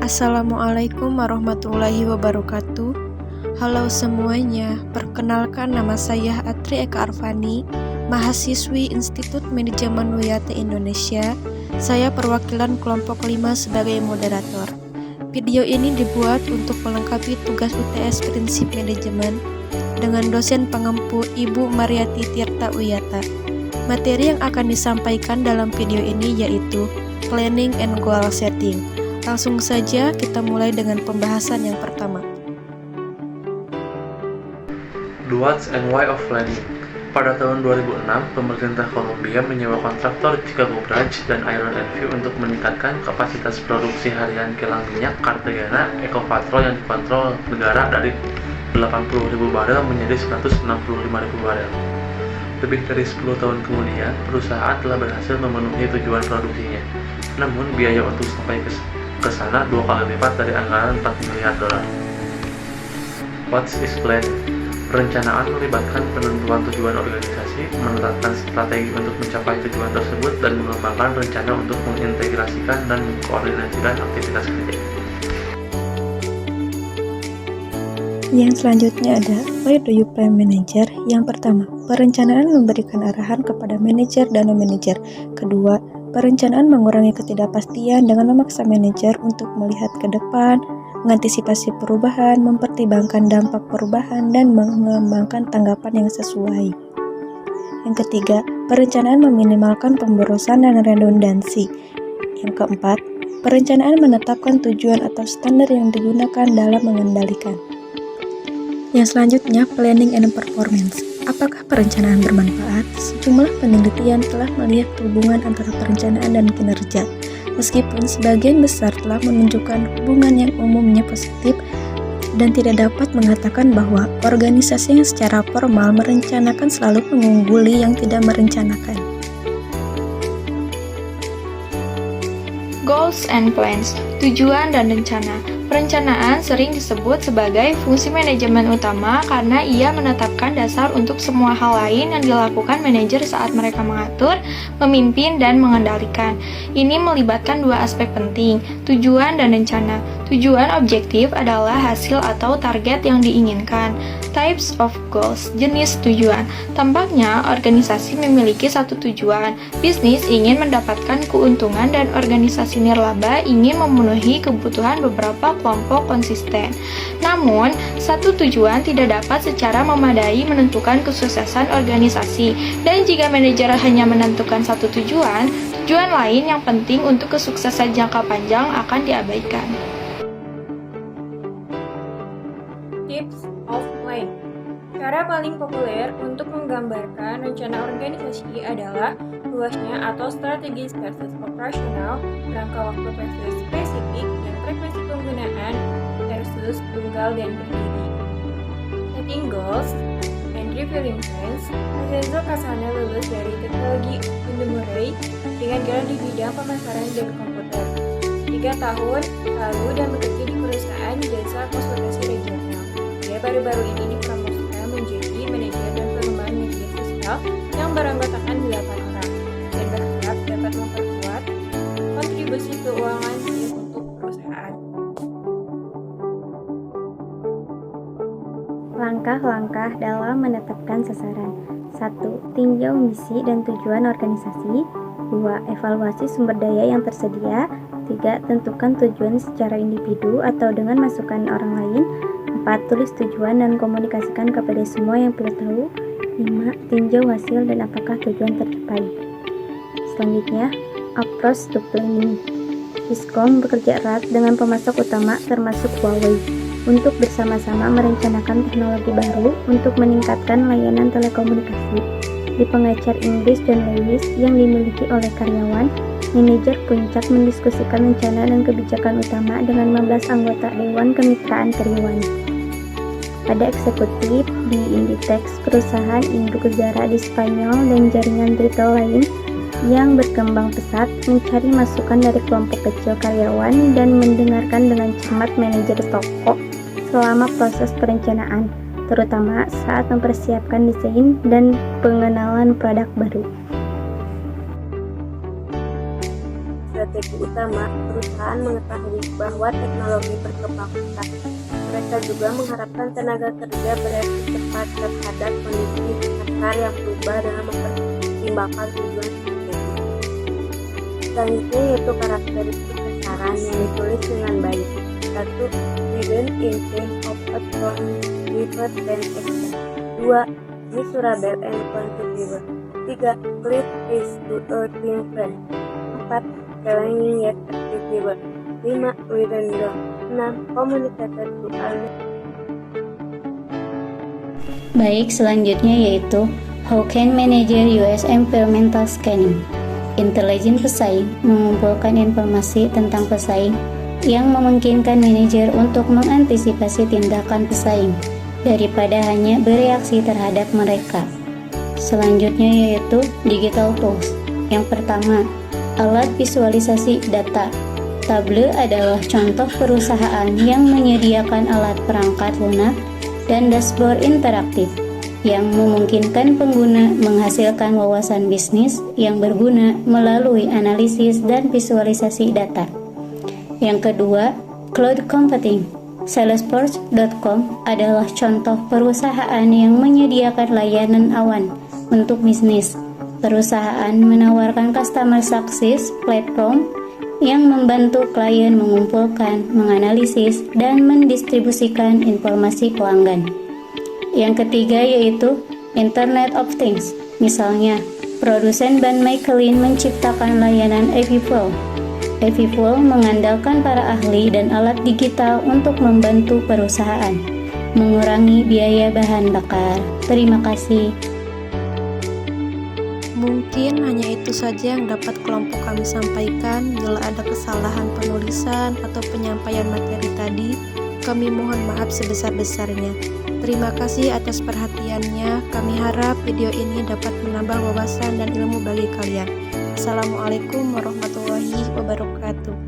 Assalamualaikum warahmatullahi wabarakatuh. Halo semuanya, perkenalkan nama saya Atri Eka Arfani, mahasiswi Institut Manajemen WIAT Indonesia. Saya perwakilan kelompok 5 sebagai moderator. Video ini dibuat untuk melengkapi tugas UTS Prinsip Manajemen dengan dosen pengempu Ibu Mariati Tirta Wiyata. Materi yang akan disampaikan dalam video ini yaitu Planning and Goal Setting. Langsung saja kita mulai dengan pembahasan yang pertama. The What and Why of Planning. Pada tahun 2006, pemerintah Kolombia menyewa kontraktor Chicago Branch dan Iron and View untuk meningkatkan kapasitas produksi harian kilang minyak Cartagena Ecopetrol yang dikontrol negara dari 80.000 barel menjadi 165.000 barel. Lebih dari 10 tahun kemudian, perusahaan telah berhasil memenuhi tujuan produksinya. Namun, biaya untuk sampai ke sana 2 kali lipat dari anggaran 4 miliar dolar. What is planning? Perencanaan melibatkan penentuan tujuan organisasi, menetapkan strategi untuk mencapai tujuan tersebut, dan mengembangkan rencana untuk mengintegrasikan dan mengkoordinasikan aktivitas kerja. Yang selanjutnya ada Why do you plan manager? Yang pertama, perencanaan memberikan arahan kepada manajer dan non-manajer. Kedua, perencanaan mengurangi ketidakpastian dengan memaksa manajer untuk melihat ke depan, mengantisipasi perubahan, mempertimbangkan dampak perubahan, dan mengembangkan tanggapan yang sesuai. Yang ketiga, perencanaan meminimalkan pemborosan dan redundansi. Yang keempat, perencanaan menetapkan tujuan atau standar yang digunakan dalam mengendalikan. Yang selanjutnya, planning and performance. Apakah perencanaan bermanfaat? Sejumlah penelitian telah melihat hubungan antara perencanaan dan kinerja. Meskipun sebagian besar telah menunjukkan hubungan yang umumnya positif dan tidak dapat mengatakan bahwa organisasi yang secara formal merencanakan selalu mengungguli yang tidak merencanakan. Goals and plans, tujuan dan rencana. Perencanaan sering disebut sebagai fungsi manajemen utama karena ia menetapkan dasar untuk semua hal lain yang dilakukan manajer saat mereka mengatur, memimpin, dan mengendalikan. Ini melibatkan 2 aspek penting, tujuan dan rencana. Tujuan objektif adalah hasil atau target yang diinginkan. Types of goals, jenis tujuan. Tampaknya organisasi memiliki satu tujuan. Bisnis ingin mendapatkan keuntungan dan organisasi nirlaba ingin memenuhi kebutuhan beberapa kelompok konsisten. Namun, satu tujuan tidak dapat secara memadai menentukan kesuksesan organisasi. Dan jika manajer hanya menentukan satu tujuan, tujuan lain yang penting untuk kesuksesan jangka panjang akan diabaikan. Tips of Plan. Cara paling populer untuk menggambarkan rencana organisasi adalah luasnya atau strategis versus operasional, rangka waktu versus spesifik, dan frekuensi penggunaan versus tunggal dan berdiri. Setting goals and revealing plans. Lorenzo Casana lulus dari Teknologi Unimurray dengan gelar di bidang pemasaran dan komputer. 3 tahun lalu dan bekerja di perusahaan jasa konsultasi regional. Dia baru-baru ini dipromosikan menjadi manajer dan pengembangan media sosial yang beranggotakan 8 orang dan berharap dapat memperkuat kontribusi keuangan tim untuk perusahaan. Langkah-langkah dalam menetapkan sasaran. 1. Tinjau misi dan tujuan organisasi. 2. Evaluasi sumber daya yang tersedia. 3. Tentukan tujuan secara individu atau dengan masukan orang lain. 4. Tulis tujuan dan komunikasikan kepada semua yang perlu tahu. 5. Tinjau hasil dan apakah tujuan tercapai. Selanjutnya, approach to planning. Diskom bekerja erat dengan pemasok utama termasuk Huawei untuk bersama-sama merencanakan teknologi baru untuk meningkatkan layanan telekomunikasi. Di pengecer Inggris John Lewis yang dimiliki oleh karyawan, manajer puncak mendiskusikan rencana dan kebijakan utama dengan 15 anggota Dewan Kemitraan Karyawan. Pada eksekutif di Inditex, perusahaan induk negara di Spanyol, dan jaringan retail lain yang berkembang pesat, mencari masukan dari kelompok kecil karyawan dan mendengarkan dengan cermat manajer toko selama proses perencanaan, terutama saat mempersiapkan desain dan pengenalan produk baru. strategi utama, perusahaan mengetahui bahwa teknologi berkembang pesat. Mereka juga mengharapkan tenaga kerja bereaksi cepat terhadap kondisi pasar yang berubah dalam mempertimbangkan tujuan strategi. Selanjutnya yaitu karakteristik sasaran yang ditulis dengan baik. 1. Written in terms of a strong effort and action. 2. Measurable and quantifiable. 3. Clear is to a team friend. 4. Challenging yet achievable. 5. Written down. 6. Communicated to others. Baik, selanjutnya yaitu How can manager use environmental scanning? Intelijen pesaing mengumpulkan informasi tentang pesaing yang memungkinkan manajer untuk mengantisipasi tindakan pesaing daripada hanya bereaksi terhadap mereka. Selanjutnya yaitu digital tools. Yang pertama, alat visualisasi data. Tableau adalah contoh perusahaan yang menyediakan alat perangkat lunak dan dashboard interaktif yang memungkinkan pengguna menghasilkan wawasan bisnis yang berguna melalui analisis dan visualisasi data. Yang kedua, cloud computing. Salesforce.com adalah contoh perusahaan yang menyediakan layanan awan untuk bisnis. Perusahaan menawarkan customer success platform yang membantu klien mengumpulkan, menganalisis, dan mendistribusikan informasi pelanggan. Yang ketiga yaitu Internet of Things. Misalnya, produsen ban Michelin menciptakan layanan EV-Fuel. EV-Fuel mengandalkan para ahli dan alat digital untuk membantu perusahaan mengurangi biaya bahan bakar. Terima kasih. Mungkin hanya itu saja yang dapat kelompok kami sampaikan. Bila ada kesalahan penulisan atau penyampaian materi tadi, kami mohon maaf sebesar-besarnya. Terima kasih atas perhatiannya. Kami harap video ini dapat menambah wawasan dan ilmu bagi kalian. Assalamualaikum warahmatullahi wabarakatuh.